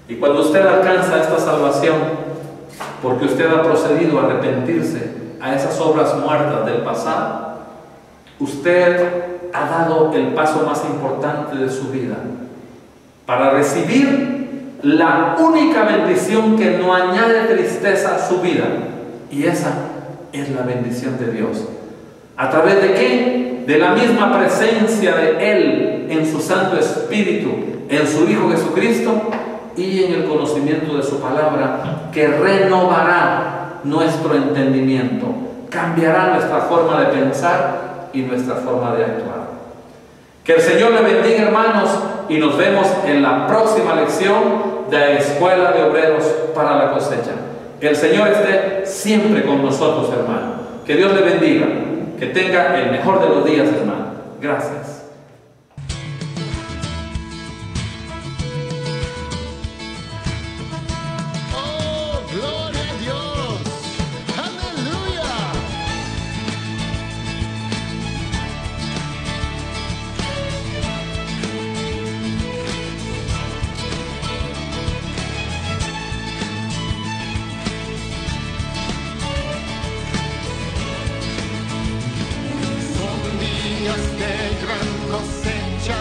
Y cuando usted alcanza esta salvación, porque usted ha procedido a arrepentirse a esas obras muertas del pasado, usted ha dado el paso más importante de su vida para recibir la única bendición que no añade tristeza a su vida, y esa es la bendición de Dios. ¿A través de qué? De la misma presencia de Él en su Santo Espíritu, en su Hijo Jesucristo, y en el conocimiento de su palabra, que renovará nuestro entendimiento, cambiará nuestra forma de pensar y nuestra forma de actuar. Que el Señor le bendiga, hermanos, y nos vemos en la próxima lección de la Escuela de Obreros para la Cosecha. Que el Señor esté siempre con nosotros, hermano. Que Dios le bendiga. Que tenga el mejor de los días, hermano. Gracias. De gran cosecha,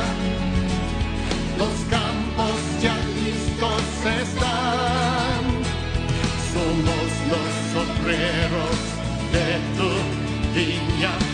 los campos ya listos están. Somos los obreros de tu viña.